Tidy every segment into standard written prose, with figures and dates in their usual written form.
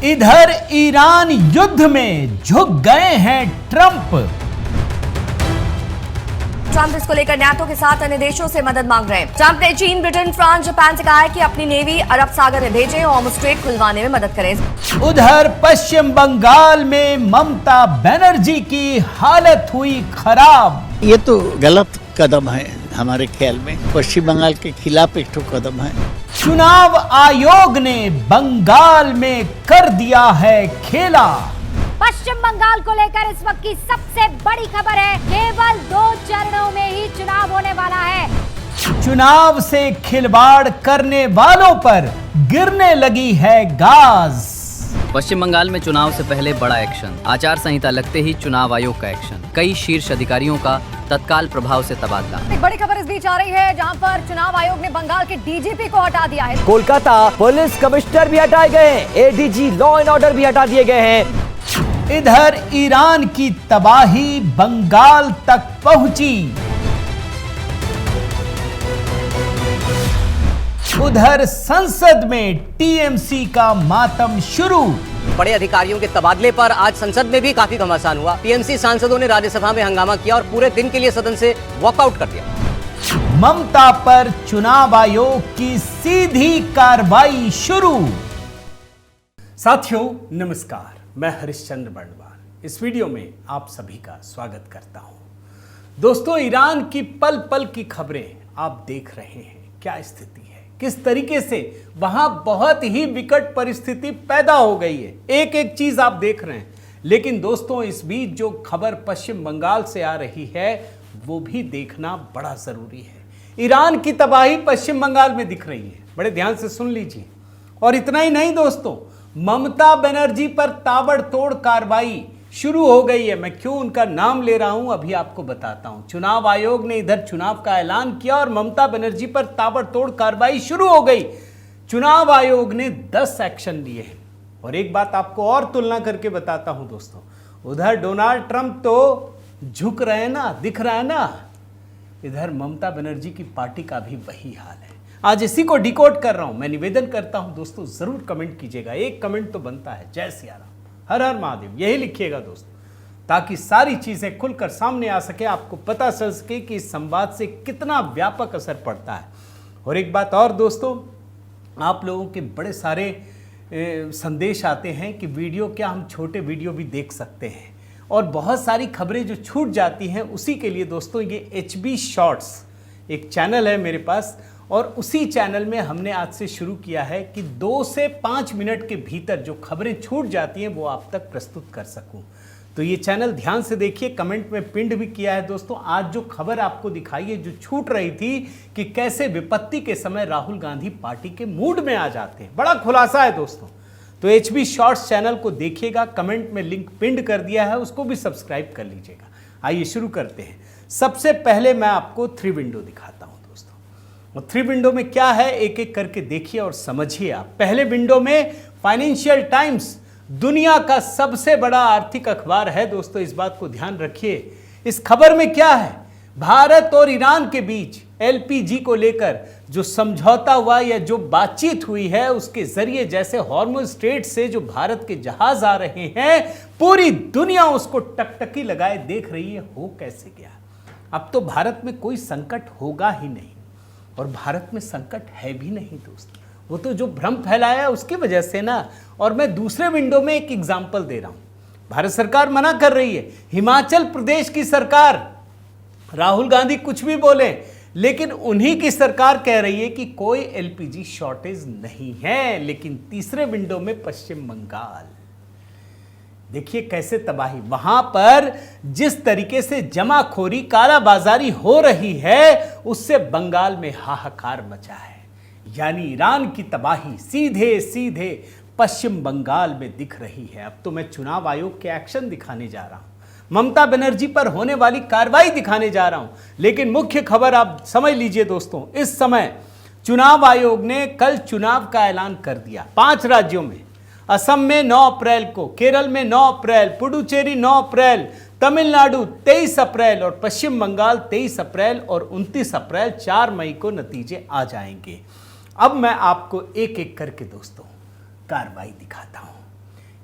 इधर ईरान युद्ध में झुक गए हैं ट्रंप। ट्रंप इसको लेकर नाटो के साथ अन्य देशों से मदद मांग रहे हैं। ट्रंप ने चीन, ब्रिटेन, फ्रांस, जापान से कहा है कि अपनी नेवी अरब सागर में भेजें और हॉर्मुज़ स्ट्रेट खुलवाने में मदद करें। उधर पश्चिम बंगाल में ममता बनर्जी की हालत हुई खराब। ये तो गलत कदम है हमारे ख्याल में, पश्चिम बंगाल के खिलाफ एक कदम है। चुनाव आयोग ने बंगाल में कर दिया है खेला। पश्चिम बंगाल को लेकर इस वक्त की सबसे बड़ी खबर है, केवल 2 चरणों में ही चुनाव होने वाला है। चुनाव से खिलवाड़ करने वालों पर गिरने लगी है गाज। पश्चिम बंगाल में चुनाव से पहले बड़ा एक्शन, आचार संहिता लगते ही चुनाव आयोग का एक्शन, कई शीर्ष अधिकारियों का तत्काल प्रभाव से तबादला। एक बड़ी खबर इस बीच आ रही है जहां पर चुनाव आयोग ने बंगाल के डीजीपी को हटा दिया है। कोलकाता पुलिस कमिश्नर भी हटाए गए हैं, एडीजी लॉ एंड ऑर्डर भी हटा दिए गए हैं। इधर ईरान की तबाही बंगाल तक पहुंची। उधर संसद में टीएमसी का मातम शुरू। बड़े अधिकारियों के तबादले पर आज संसद में भी काफी घमासान हुआ। टीएमसी सांसदों ने राज्यसभा में हंगामा किया और पूरे दिन के लिए सदन से वॉकआउट कर दिया। ममता पर चुनाव आयोग की सीधी कार्रवाई शुरू। साथियों नमस्कार, मैं हरिश्चंद्र बर्णवाल इस वीडियो में आप सभी का स्वागत करता हूं। दोस्तों, ईरान की पल पल की खबरें आप देख रहे हैं। क्या स्थिति है, किस तरीके से वहां बहुत ही विकट परिस्थिति पैदा हो गई है, एक एक चीज आप देख रहे हैं। लेकिन दोस्तों, इस बीच जो खबर पश्चिम बंगाल से आ रही है वो भी देखना बड़ा जरूरी है। ईरान की तबाही पश्चिम बंगाल में दिख रही है, बड़े ध्यान से सुन लीजिए। और इतना ही नहीं दोस्तों, ममता बनर्जी पर ताबड़तोड़ कार्रवाई शुरू हो गई है। मैं क्यों उनका नाम ले रहा हूं अभी आपको बताता हूं। चुनाव आयोग ने इधर चुनाव का ऐलान किया और ममता बनर्जी पर ताबड़तोड़ कार्रवाई शुरू हो गई। चुनाव आयोग ने 10 एक्शन लिए हैं। और एक बात आपको और तुलना करके बताता हूं दोस्तों, उधर डोनाल्ड ट्रंप तो झुक रहे हैं ना, दिख रहा है ना, इधर ममता बनर्जी की पार्टी का भी वही हाल है। आज इसी को डिकोड कर रहा हूं। मैं निवेदन करता हूं दोस्तों, जरूर कमेंट कीजिएगा, एक कमेंट तो बनता है। जय सिया राम, हर हर महादेव, यही लिखिएगा दोस्तों, ताकि सारी चीजें खुलकर सामने आ सके, आपको पता चल सके कि इस संवाद से कितना व्यापक असर पड़ता है। और एक बात और दोस्तों, आप लोगों के बड़े सारे संदेश आते हैं कि वीडियो क्या हम छोटे वीडियो भी देख सकते हैं, और बहुत सारी खबरें जो छूट जाती हैं, उसी के लिए दोस्तों ये HB शॉर्ट्स एक चैनल है मेरे पास, और उसी चैनल में हमने आज से शुरू किया है कि 2 से 5 मिनट के भीतर जो खबरें छूट जाती हैं वो आप तक प्रस्तुत कर सकूं। तो ये चैनल ध्यान से देखिए, कमेंट में पिंड भी किया है दोस्तों। आज जो खबर आपको दिखाई है, जो छूट रही थी कि कैसे विपत्ति के समय राहुल गांधी पार्टी के मूड में आ जाते हैं, बड़ा खुलासा है दोस्तों। तो HB शॉर्ट्स चैनल को देखिएगा, कमेंट में लिंक पिंड कर दिया है, उसको भी सब्सक्राइब कर लीजिएगा। आइए शुरू करते हैं। सबसे पहले मैं आपको 3 विंडो दिखाता हूं दोस्तों। और 3 विंडो में क्या है, एक एक करके देखिए और समझिए आप। पहले विंडो में फाइनेंशियल टाइम्स, दुनिया का सबसे बड़ा आर्थिक अखबार है दोस्तों, इस बात को ध्यान रखिए। इस खबर में क्या है, भारत और ईरान के बीच LPG को लेकर जो समझौता हुआ या जो बातचीत हुई है, उसके जरिए जैसे हॉर्मुज़ स्ट्रेट से जो भारत के जहाज आ रहे हैं, पूरी दुनिया उसको टकटकी लगाए देख रही है, हो कैसे गया। अब तो भारत में कोई संकट होगा ही नहीं, और भारत में संकट है भी नहीं दोस्तों, वो तो जो भ्रम फैलाया है उसकी वजह से ना। और मैं दूसरे विंडो में एक एग्जाम्पल दे रहा हूं। भारत सरकार मना कर रही है, हिमाचल प्रदेश की सरकार, राहुल गांधी कुछ भी बोले, लेकिन उन्हीं की सरकार कह रही है कि कोई LPG शॉर्टेज नहीं है। लेकिन तीसरे विंडो में पश्चिम बंगाल, देखिए कैसे तबाही, वहां पर जिस तरीके से जमाखोरी, कालाबाजारी हो रही है, उससे बंगाल में हाहाकार मचा है। यानी ईरान की तबाही सीधे सीधे पश्चिम बंगाल में दिख रही है। अब तो मैं चुनाव आयोग के एक्शन दिखाने जा रहा हूं, ममता बनर्जी पर होने वाली कार्रवाई दिखाने जा रहा हूं। लेकिन मुख्य खबर आप समझ लीजिए दोस्तों, इस समय चुनाव आयोग ने कल चुनाव का ऐलान कर दिया 5 राज्यों में। असम में 9 अप्रैल को, केरल में 9 अप्रैल, पुडुचेरी 9 अप्रैल, तमिलनाडु 23 अप्रैल और पश्चिम बंगाल 23 अप्रैल और 29 अप्रैल 4 मई को नतीजे आ जाएंगे। अब मैं आपको एक एक करके दोस्तों कार्रवाई दिखाता हूं।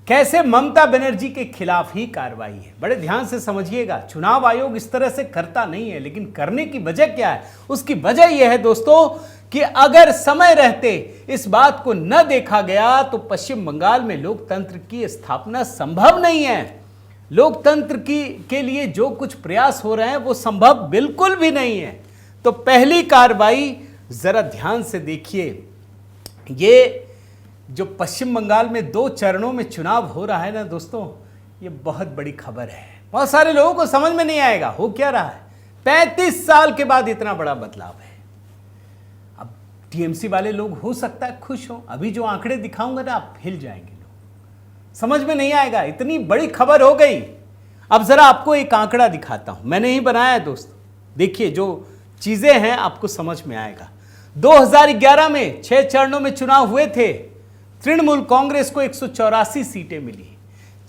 कैसे ममता बनर्जी के खिलाफ ही कार्रवाई है। बड़े ध्यान से समझिएगा, चुनाव आयोग इस तरह से करता नहीं है, लेकिन करने की वजह क्या है? उसकी वजह यह है दोस्तों कि अगर समय रहते इस बात को न देखा गया तो पश्चिम बंगाल में लोकतंत्र की स्थापना संभव नहीं है। लोकतंत्र के लिए जो कुछ प्रयास हो रहे हैं वो संभव बिल्कुल भी नहीं है। तो पहली कार्रवाई जरा ध्यान से देखिए, ये जो पश्चिम बंगाल में 2 चरणों में चुनाव हो रहा है ना दोस्तों, ये बहुत बड़ी खबर है। बहुत सारे लोगों को समझ में नहीं आएगा हो क्या रहा है। 35 साल के बाद इतना बड़ा बदलाव है। अब टीएमसी वाले लोग हो सकता है खुश हो, अभी जो आंकड़े दिखाऊंगा ना आप हिल जाएंगे, लोग समझ में नहीं आएगा, इतनी बड़ी खबर हो गई। अब जरा आपको एक आंकड़ा दिखाता हूं, मैंने ही बनाया है दोस्तों, देखिए जो चीजें हैं आपको समझ में आएगा। 2011 में 6 चरणों में चुनाव हुए थे, तृणमूल कांग्रेस को 184 सीटें मिली।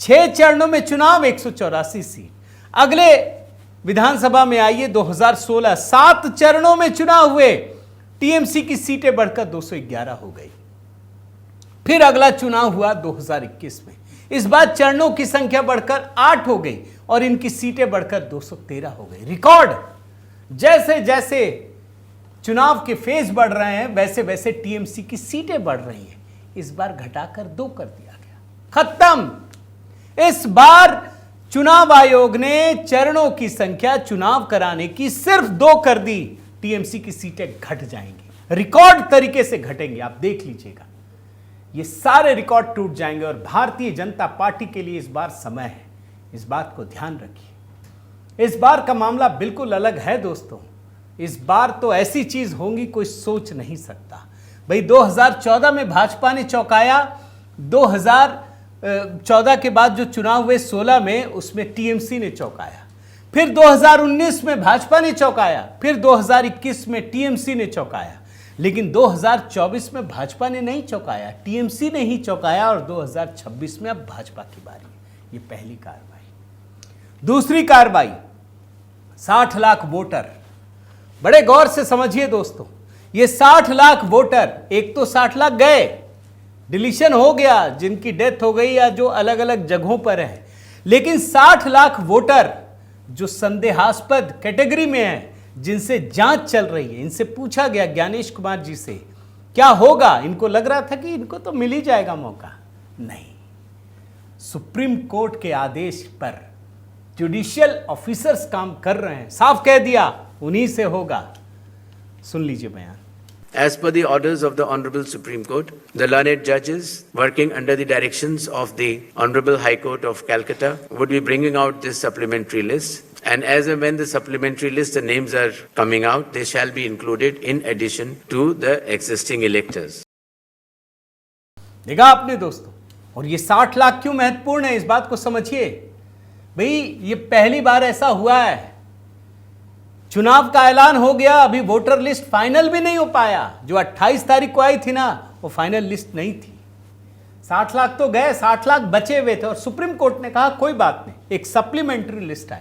6 चरणों में चुनाव, 184 सीट। अगले विधानसभा में आइए 2016, 7 चरणों में चुनाव हुए, टीएमसी की सीटें बढ़कर 211 हो गई। फिर अगला चुनाव हुआ 2021 में, इस बार चरणों की संख्या बढ़कर 8 हो गई और इनकी सीटें बढ़कर 213 हो गई। रिकॉर्ड। जैसे जैसे चुनाव के फेज बढ़ रहे हैं वैसे वैसे टीएमसी की सीटें बढ़ रही हैं। इस बार घटाकर 2 कर दिया गया, खत्म। इस बार चुनाव आयोग ने चरणों की संख्या चुनाव कराने की सिर्फ 2 कर दी। टीएमसी की सीटें घट जाएंगी, रिकॉर्ड तरीके से घटेंगे, आप देख लीजिएगा। ये सारे रिकॉर्ड टूट जाएंगे और भारतीय जनता पार्टी के लिए इस बार समय है, इस बात को ध्यान रखिए। इस बार का मामला बिल्कुल अलग है दोस्तों। इस बार तो ऐसी चीज होगी कोई सोच नहीं सकता। भाई 2014 में भाजपा ने चौंकाया, 2014 के बाद जो चुनाव हुए 16 में उसमें टीएमसी ने चौंकाया, फिर 2019 में भाजपा ने चौंकाया, फिर 2021 में टीएमसी ने चौंकाया, लेकिन 2024 में भाजपा ने नहीं चौंकाया, टीएमसी ने ही चौंकाया और 2026 में अब भाजपा की बारी है। ये पहली कार्रवाई। दूसरी कार्रवाई 60 लाख वोटर। बड़े गौर से समझिए दोस्तों, ये 60 लाख वोटर, एक तो 60 लाख गए, डिलीशन हो गया, जिनकी डेथ हो गई या जो अलग अलग जगहों पर है, लेकिन 60 लाख वोटर जो संदेहास्पद कैटेगरी में है, जिनसे जांच चल रही है, इनसे पूछा गया ज्ञानेश कुमार जी से क्या होगा। इनको लग रहा था कि इनको तो मिल ही जाएगा मौका, नहीं। सुप्रीम कोर्ट के आदेश पर जुडिशियल ऑफिसर्स काम कर रहे हैं, साफ कह दिया उन्हीं से होगा। सुन लीजिए बयान। As per the orders of the Honorable Supreme Court, the learned judges, working under the directions of the Honorable High Court of Calcutta, would be bringing out this supplementary list. And as and when the supplementary list, the names are coming out, they shall be included in addition to the existing electors. देखा आपने दोस्तों, और ये 60 लाख क्यों महत्वपूर्ण है, इस बात को समझिए। भाई ये पहली बार ऐसा हुआ है, चुनाव का ऐलान हो गया, अभी वोटर लिस्ट फाइनल भी नहीं हो पाया। जो 28 तारीख को आई थी ना, वो फाइनल लिस्ट नहीं थी। 60 लाख तो गए, 60 लाख बचे हुए थे और सुप्रीम कोर्ट ने कहा कोई बात नहीं, एक सप्लीमेंट्री लिस्ट आई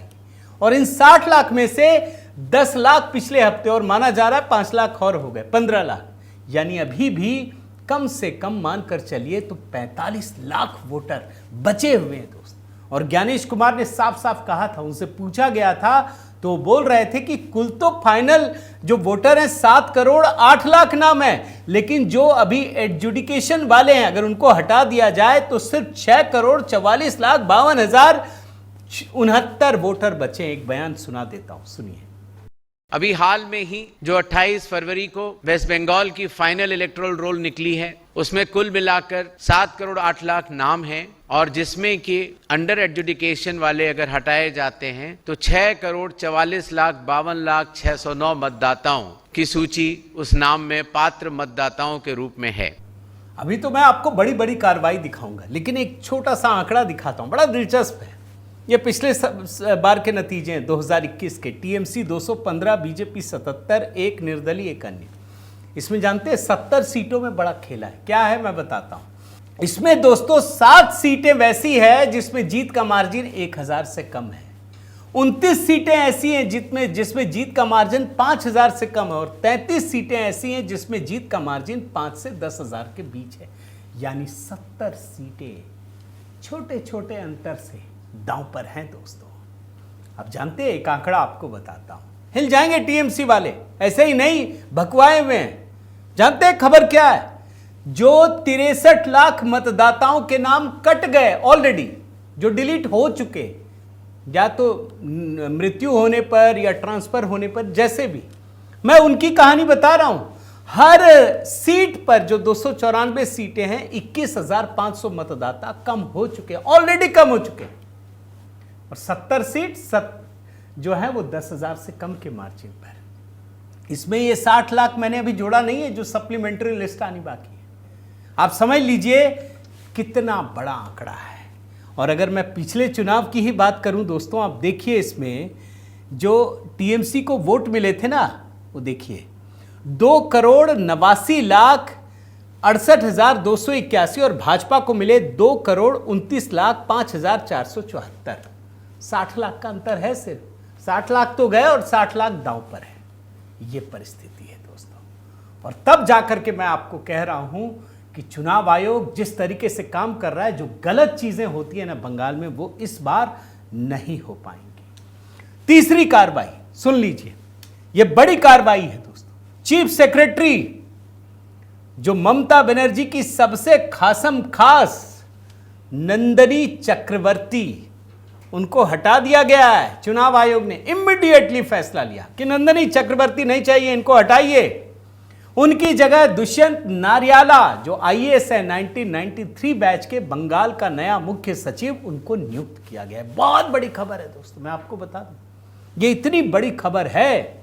और इन 60 लाख में से 10 लाख पिछले हफ्ते और माना जा रहा है 5 लाख और हो गए, 15 लाख, यानी अभी भी कम से कम मानकर चलिए तो 45 लाख वोटर बचे हुए हैं दोस्त। और ज्ञानेश कुमार ने साफ साफ कहा था, उनसे पूछा गया था तो बोल रहे थे कि कुल तो फाइनल जो वोटर हैं 7 करोड़ 8 लाख नाम है, लेकिन जो अभी एडजुडिकेशन वाले हैं अगर उनको हटा दिया जाए तो सिर्फ 6 करोड़ 44 लाख 52,069 वोटर बचे। एक बयान सुना देता हूं, सुनिए। अभी हाल में ही जो 28 फरवरी को वेस्ट बंगाल की फाइनल इलेक्टोरल रोल निकली है, उसमें कुल मिलाकर 7 करोड़ 8 लाख नाम हैं और जिसमें कि अंडर एडजुडिकेशन वाले अगर हटाए जाते हैं तो 6 करोड़ 44 लाख 52,609 मतदाताओं की सूची उस नाम में पात्र मतदाताओं के रूप में है। अभी तो मैं आपको बड़ी बड़ी कार्रवाई दिखाऊंगा, लेकिन एक छोटा सा आंकड़ा दिखाता हूं, बड़ा दिलचस्प है। ये पिछले बार के नतीजे हैं 2021 के। टीएमसी 215, बीजेपी 77, एक निर्दलीय, एक अन्य। इसमें जानते हैं 70 सीटों में बड़ा खेला है। क्या है मैं बताता हूं। इसमें दोस्तों 7 सीटें वैसी है जिसमें जीत का मार्जिन 1000 से कम है। 29 सीटें ऐसी हैं जिसमें जीत का मार्जिन 5000 से कम है और 33 सीटें ऐसी हैं जिसमें जीत का मार्जिन 5 से 10,000 के बीच है। यानी 70 सीटें छोटे छोटे अंतर से दांव पर हैं दोस्तों। अब जानते हैं, एक आंकड़ा आपको बताता हूं, हिल जाएंगे टीएमसी वाले, ऐसे ही नहीं भकवाए हुए हैं। जानते हैं खबर क्या है? जो 63 लाख मतदाताओं के नाम कट गए ऑलरेडी, जो डिलीट हो चुके, या तो मृत्यु होने पर या ट्रांसफर होने पर, जैसे भी, मैं उनकी कहानी बता रहा हूं। हर सीट पर जो 294 सीटें हैं, 21,500 मतदाता कम हो चुके, ऑलरेडी कम हो चुके, और 70 सीट जो है वो 10,000 से कम के मार्जिन पर। इसमें ये 60 लाख मैंने अभी जोड़ा नहीं है जो सप्लीमेंट्री लिस्ट आनी बाकी है। आप समझ लीजिए कितना बड़ा आंकड़ा है। और अगर मैं पिछले चुनाव की ही बात करूं दोस्तों, आप देखिए इसमें जो टीएमसी को वोट मिले थे ना, वो देखिए 2,68,68,281 और भाजपा को मिले 2,29,05,474। 60 लाख का अंतर है सिर्फ। 60 लाख तो गए और 60 लाख दांव पर है। ये परिस्थिति है दोस्तों। और तब जाकर के मैं आपको कह रहा हूं कि चुनाव आयोग जिस तरीके से काम कर रहा है, जो गलत चीजें होती है ना बंगाल में, वो इस बार नहीं हो पाएंगी। तीसरी कार्रवाई सुन लीजिए, ये बड़ी कार्रवाई है दोस्तों। चीफ सेक्रेटरी जो ममता बनर्जी की सबसे खासम खास नंदनी चक्रवर्ती, उनको हटा दिया गया है। चुनाव आयोग ने इमीडिएटली फैसला लिया कि नंदनी चक्रवर्ती नहीं चाहिए, इनको हटाइए। उनकी जगह दुष्यंत नारियाला जो आईएएस है 1993 बैच के, बंगाल का नया मुख्य सचिव, उनको नियुक्त किया गया है। बहुत बड़ी खबर है दोस्तों, मैं आपको बता दूं, ये इतनी बड़ी खबर है।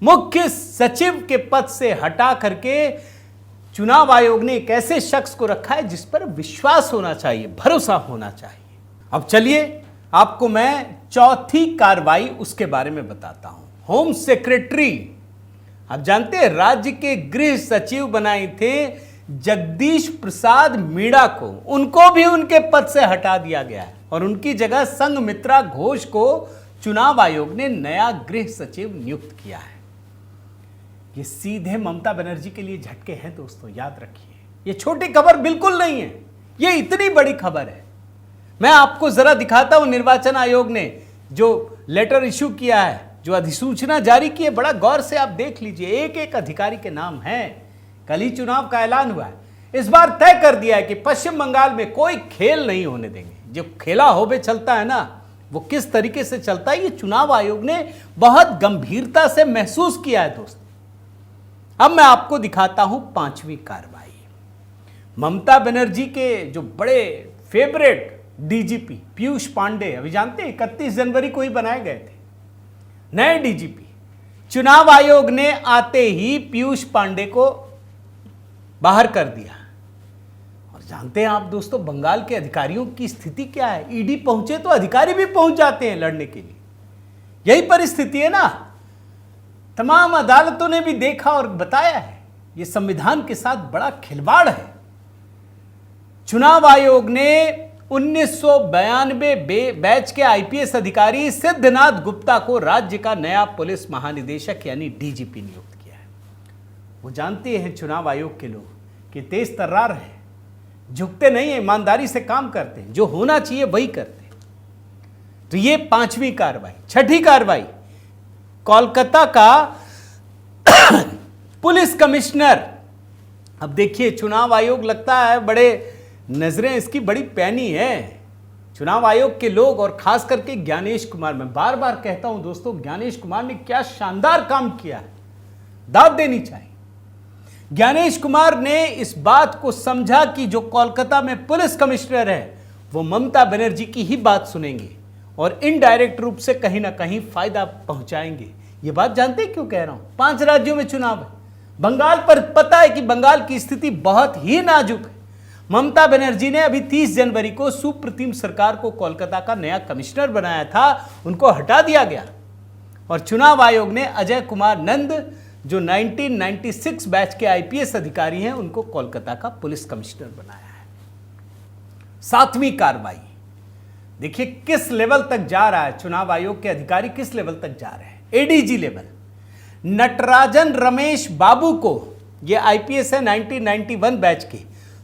मुख्य सचिव के पद से हटा करके चुनाव आयोग ने एक ऐसे शख्स को रखा है जिस पर विश्वास होना चाहिए, भरोसा होना चाहिए। अब चलिए आपको मैं चौथी कार्रवाई उसके बारे में बताता हूं। होम सेक्रेटरी, आप जानते हैं राज्य के गृह सचिव बनाए थे जगदीश प्रसाद मीणा को, उनको भी उनके पद से हटा दिया गया है और उनकी जगह संघमित्रा घोष को चुनाव आयोग ने नया गृह सचिव नियुक्त किया है। ये सीधे ममता बनर्जी के लिए झटके हैं दोस्तों, याद रखिए। ये छोटी खबर बिल्कुल नहीं है, ये इतनी बड़ी खबर है। मैं आपको जरा दिखाता हूं निर्वाचन आयोग ने जो लेटर इशू किया है, जो अधिसूचना जारी की है, बड़ा गौर से आप देख लीजिए। एक एक अधिकारी के नाम हैं। कल ही चुनाव का ऐलान हुआ है। इस बार तय कर दिया है कि पश्चिम बंगाल में कोई खेल नहीं होने देंगे। जो खेला होबे चलता है ना, वो किस तरीके से चलता है, ये चुनाव आयोग ने बहुत गंभीरता से महसूस किया है दोस्तों। अब मैं आपको दिखाता हूं पांचवी कार्रवाई। ममता बनर्जी के जो बड़े फेवरेट डीजीपी पीयूष पांडे, अभी जानते हैं 31 जनवरी को ही बनाए गए थे नए डीजीपी। चुनाव आयोग ने आते ही पीयूष पांडे को बाहर कर दिया। और जानते हैं आप दोस्तों बंगाल के अधिकारियों की स्थिति क्या है? ईडी पहुंचे तो अधिकारी भी पहुंच जाते हैं लड़ने के लिए। यही परिस्थिति है ना। तमाम अदालतों ने भी देखा और बताया है, यह संविधान के साथ बड़ा खिलवाड़ है। चुनाव आयोग ने 1992 बैच के आईपीएस अधिकारी सिद्धनाथ गुप्ता को राज्य का नया पुलिस महानिदेशक यानी डीजीपी नियुक्त किया है। वो जानते हैं चुनाव आयोग के लोग कि तेज तर्रार है, झुकते नहीं है, ईमानदारी से काम करते हैं, जो होना चाहिए वही करते हैं। तो ये पांचवी कार्रवाई। छठी कार्रवाई, कोलकाता का पुलिस कमिश्नर। अब देखिए चुनाव आयोग लगता है बड़े नजरें इसकी बड़ी पैनी है। चुनाव आयोग के लोग और खास करके ज्ञानेश कुमार, मैं बार बार कहता हूं दोस्तों, ज्ञानेश कुमार ने क्या शानदार काम किया है, दाद देनी चाहिए। ज्ञानेश कुमार ने इस बात को समझा कि जो कोलकाता में पुलिस कमिश्नर है वो ममता बनर्जी की ही बात सुनेंगे और इनडायरेक्ट रूप से कहीं ना कहीं फायदा पहुंचाएंगे। ये बात जानते हैं क्यों कह रहा हूं? 5 राज्यों में चुनाव है। बंगाल पर पता है कि बंगाल की स्थिति बहुत ही नाजुक है। ममता बनर्जी ने अभी 30 जनवरी को सुप्रीम सरकार को कोलकाता का नया कमिश्नर बनाया था, उनको हटा दिया गया और चुनाव आयोग ने अजय कुमार नंद जो 1996 बैच के आईपीएस अधिकारी हैं, उनको कोलकाता का पुलिस कमिश्नर बनाया है। 7वीं कार्रवाई, देखिए किस लेवल तक जा रहा है चुनाव आयोग के अधिकारी, किस लेवल तक जा रहे हैं। एडीजी लेवल, नटराजन रमेश बाबू को, ये आईपीएस है 1991 बैच के,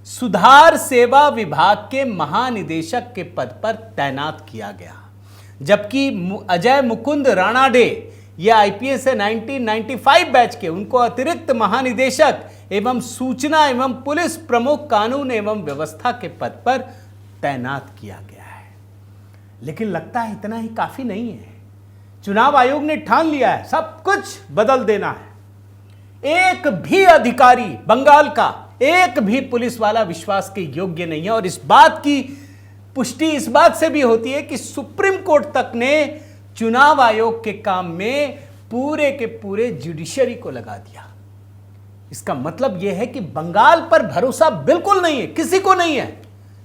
सुधार सेवा विभाग के महानिदेशक के पद पर तैनात किया गया, जबकि अजय मुकुंद राणाडे ये आईपीएस है 1995 बैच के, उनको अतिरिक्त महानिदेशक एवं सूचना एवं पुलिस प्रमुख कानून एवं व्यवस्था के पद पर तैनात किया गया है। लेकिन लगता है इतना ही काफी नहीं है। चुनाव आयोग ने ठान लिया है सब कुछ बदल देना है। एक भी अधिकारी बंगाल का, एक भी पुलिस वाला विश्वास के योग्य नहीं है। और इस बात की पुष्टि इस बात से भी होती है कि सुप्रीम कोर्ट तक ने चुनाव आयोग के काम में पूरे के पूरे जुडिशरी को लगा दिया। इसका मतलब यह है कि बंगाल पर भरोसा बिल्कुल नहीं है, किसी को नहीं है,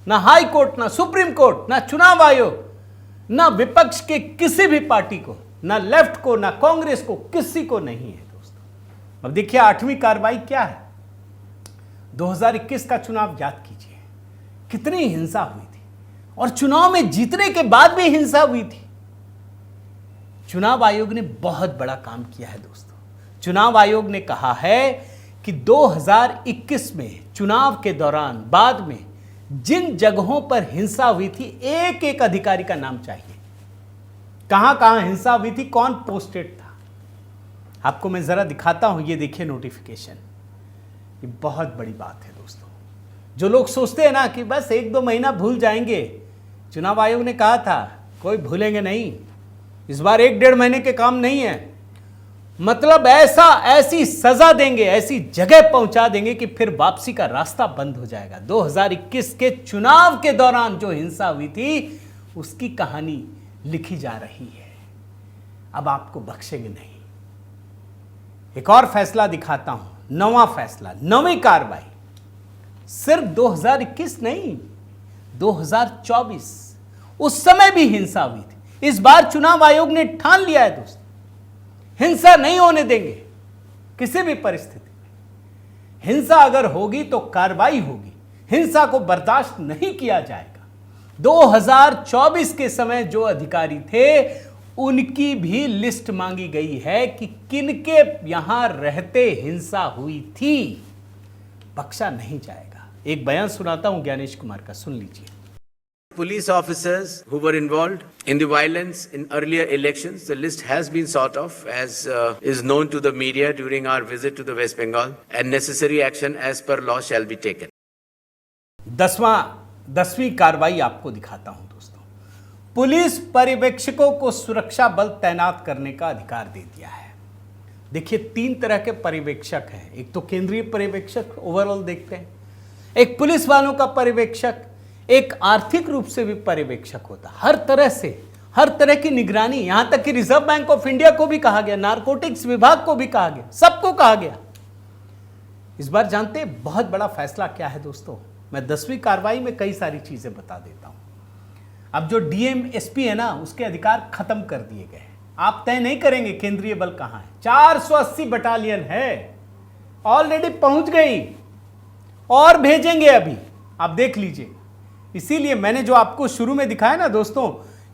ना हाई कोर्ट, ना सुप्रीम कोर्ट, ना चुनाव आयोग, ना विपक्ष के किसी भी पार्टी को, ना लेफ्ट को, ना कांग्रेस को, किसी को नहीं है दोस्तों। अब देखिए 8वीं कार्रवाई क्या है। 2021 का चुनाव याद कीजिए, कितनी हिंसा हुई थी और चुनाव में जीतने के बाद भी हिंसा हुई थी। चुनाव आयोग ने बहुत बड़ा काम किया है दोस्तों। चुनाव आयोग ने कहा है कि 2021 में चुनाव के दौरान बाद में जिन जगहों पर हिंसा हुई थी, एक एक अधिकारी का नाम चाहिए, कहां कहां हिंसा हुई थी, कौन पोस्टेड था। आपको मैं जरा दिखाता हूं, ये देखिए नोटिफिकेशन। ये बहुत बड़ी बात है दोस्तों। जो लोग सोचते हैं ना कि बस 1-2 महीना भूल जाएंगे, चुनाव आयोग ने कहा था कोई भूलेंगे नहीं। इस बार 1-1.5 महीने के काम नहीं है, मतलब ऐसी सजा देंगे, ऐसी जगह पहुंचा देंगे कि फिर वापसी का रास्ता बंद हो जाएगा। 2021 के चुनाव के दौरान जो हिंसा हुई थी उसकी कहानी लिखी जा रही है, अब आपको बख्शेंगे नहीं। एक और फैसला दिखाता हूं, 9वां फैसला, 9वीं कार्रवाई। सिर्फ 2021 नहीं, 2024 उस समय भी हिंसा हुई थी। इस बार चुनाव आयोग ने ठान लिया है दोस्तों, हिंसा नहीं होने देंगे किसी भी परिस्थिति में। हिंसा अगर होगी तो कार्रवाई होगी, हिंसा को बर्दाश्त नहीं किया जाएगा। 2024 के समय जो अधिकारी थे उनकी भी लिस्ट मांगी गई है कि किनके यहां रहते हिंसा हुई थी, बख्शा नहीं जाएगा। एक बयान सुनाता हूं ज्ञानेश कुमार का, सुन लीजिए। Police officers who were involved in the violence in earlier elections, the list has been sort of, as is known to the media during our visit to the West Bengal, and necessary action as per law shall be taken. 10वीं कार्रवाई आपको दिखाता हूं दोस्तों। Police पर्यवेक्षकों को सुरक्षा बल तैनात करने का अधिकार दे दिया है। देखिए 3 तरह के पर्यवेक्षक हैं। एक तो केंद्रीय पर्यवेक्षक, ओवरऑल देखते हैं, एक पुलिस वालों का पर्यवेक्षक, एक आर्थिक रूप से भी पर्यवेक्षक होता। हर तरह से, हर तरह की निगरानी, यहां तक कि रिजर्व बैंक ऑफ इंडिया को भी कहा गया, नारकोटिक्स विभाग को भी कहा गया, सबको कहा गया। इस बार जानते हैं बहुत बड़ा फैसला क्या है दोस्तों। मैं 10वीं कार्रवाई में कई सारी चीजें बता देता हूं। अब जो डीएम एसपी है ना, उसके अधिकार खत्म कर दिए गए। आप तय नहीं करेंगे केंद्रीय बल कहां है। 480 बटालियन है, ऑलरेडी पहुंच गई और भेजेंगे अभी, आप देख लीजिए। इसीलिए मैंने जो आपको शुरू में दिखाया ना दोस्तों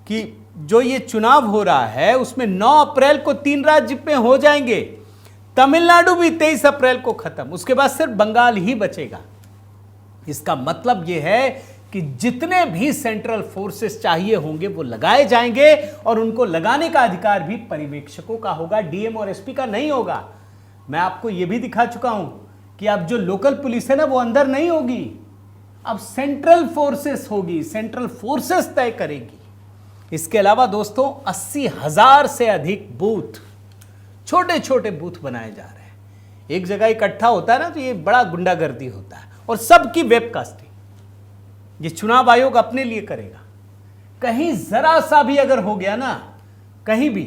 कि जो ये चुनाव हो रहा है उसमें 9 अप्रैल को 3 राज्य में हो जाएंगे, तमिलनाडु भी 23 अप्रैल को खत्म, उसके बाद सिर्फ बंगाल ही बचेगा। इसका मतलब यह है कि जितने भी सेंट्रल फोर्सेस चाहिए होंगे वो लगाए जाएंगे और उनको लगाने का अधिकार भी पर्यवेक्षकों का होगा, डीएम और एसपी का नहीं होगा। मैं आपको यह भी दिखा चुका हूं कि अब जो लोकल पुलिस है ना वो अंदर नहीं होगी, अब सेंट्रल फोर्सेस होगी, सेंट्रल फोर्सेस तय करेगी। इसके अलावा दोस्तों 80,000 से अधिक बूथ, छोटे छोटे बूथ बनाए जा रहे हैं। एक जगह इकट्ठा होता है ना तो ये बड़ा गुंडागर्दी होता है, और सबकी वेबकास्टिंग ये चुनाव आयोग अपने लिए करेगा। कहीं जरा सा भी अगर हो गया ना कहीं भी,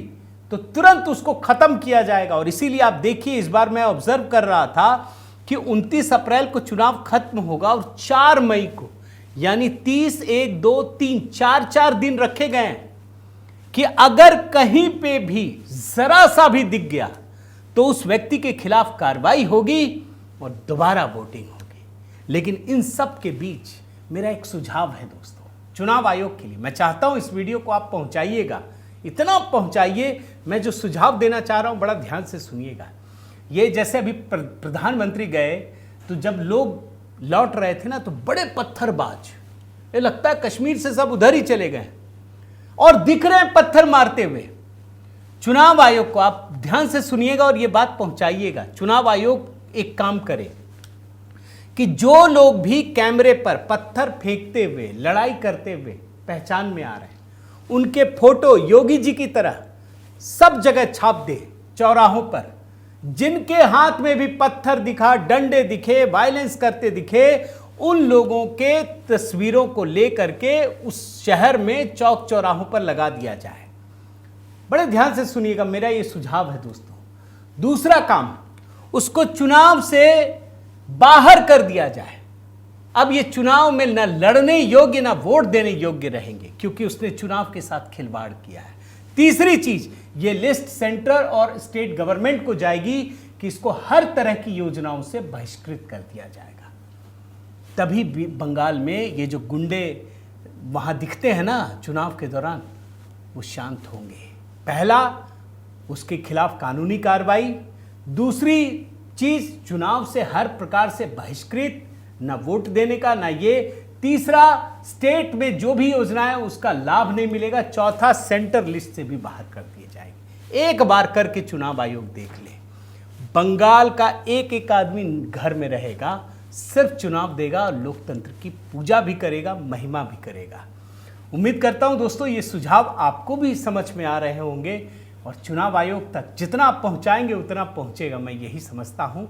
तो तुरंत उसको खत्म किया जाएगा। और इसीलिए आप देखिए, इस बार मैं ऑब्जर्व कर रहा था कि 29 अप्रैल को चुनाव खत्म होगा और 4 मई को, यानी 30, 1, 2, 3, 4 दिन रखे गए हैं कि अगर कहीं पे भी जरा सा भी दिख गया तो उस व्यक्ति के खिलाफ कार्रवाई होगी और दोबारा वोटिंग होगी। लेकिन इन सब के बीच मेरा एक सुझाव है दोस्तों, चुनाव आयोग के लिए। मैं चाहता हूं इस वीडियो को आप पहुंचाइएगा, इतना पहुंचाइए। मैं जो सुझाव देना चाह रहा हूं बड़ा ध्यान से सुनिएगा। ये जैसे अभी प्रधानमंत्री गए तो जब लोग लौट रहे थे ना तो बड़े पत्थरबाज, ये लगता है कश्मीर से सब उधर ही चले गए और दिख रहे हैं पत्थर मारते हुए। चुनाव आयोग को आप ध्यान से सुनिएगा और ये बात पहुंचाइएगा। चुनाव आयोग एक काम करे कि जो लोग भी कैमरे पर पत्थर फेंकते हुए, लड़ाई करते हुए पहचान में आ रहे हैं, उनके फोटो योगी जी की तरह सब जगह छाप दे, चौराहों पर। जिनके हाथ में भी पत्थर दिखा, डंडे दिखे, वायलेंस करते दिखे, उन लोगों के तस्वीरों को लेकर के उस शहर में चौक चौराहों पर लगा दिया जाए। बड़े ध्यान से सुनिएगा, मेरा ये सुझाव है दोस्तों। दूसरा काम, उसको चुनाव से बाहर कर दिया जाए। अब ये चुनाव में न लड़ने योग्य न वोट देने योग्य रहेंगे, क्योंकि उसने चुनाव के साथ खिलवाड़ किया है। तीसरी चीज, ये लिस्ट सेंटर और स्टेट गवर्नमेंट को जाएगी कि इसको हर तरह की योजनाओं से बहिष्कृत कर दिया जाएगा। तभी बंगाल में ये जो गुंडे वहां दिखते हैं ना चुनाव के दौरान, वो शांत होंगे। पहला, उसके खिलाफ कानूनी कार्रवाई। दूसरी चीज, चुनाव से हर प्रकार से बहिष्कृत, न वोट देने का ना ये। तीसरा, स्टेट में जो भी योजनाएं उसका लाभ नहीं मिलेगा। चौथा, सेंटर लिस्ट से भी बाहर कर दिए जाएंगे। एक बार करके चुनाव आयोग देख ले, बंगाल का एक एक आदमी घर में रहेगा, सिर्फ चुनाव देगा और लोकतंत्र की पूजा भी करेगा, महिमा भी करेगा। उम्मीद करता हूं दोस्तों ये सुझाव आपको भी समझ में आ रहे होंगे और चुनाव आयोग तक जितना आप पहुंचाएंगे उतना पहुंचेगा, मैं यही समझता हूं।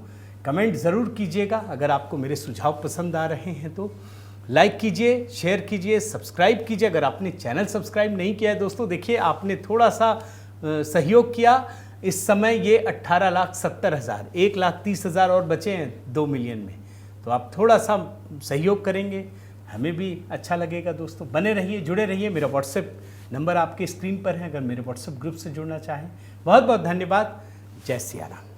कमेंट ज़रूर कीजिएगा। अगर आपको मेरे सुझाव पसंद आ रहे हैं तो लाइक कीजिए, शेयर कीजिए, सब्सक्राइब कीजिए। अगर आपने चैनल सब्सक्राइब नहीं किया है दोस्तों, देखिए आपने थोड़ा सा सहयोग किया। इस समय ये 18,70,000, 1,30,000 और बचे हैं 2 मिलियन में, तो आप थोड़ा सा सहयोग करेंगे, हमें भी अच्छा लगेगा दोस्तों। बने रहिए, जुड़े रहिए। मेरा व्हाट्सएप नंबर आपके स्क्रीन पर है, अगर मेरे व्हाट्सएप ग्रुप से जुड़ना चाहें। बहुत बहुत धन्यवाद। जय सिया राम।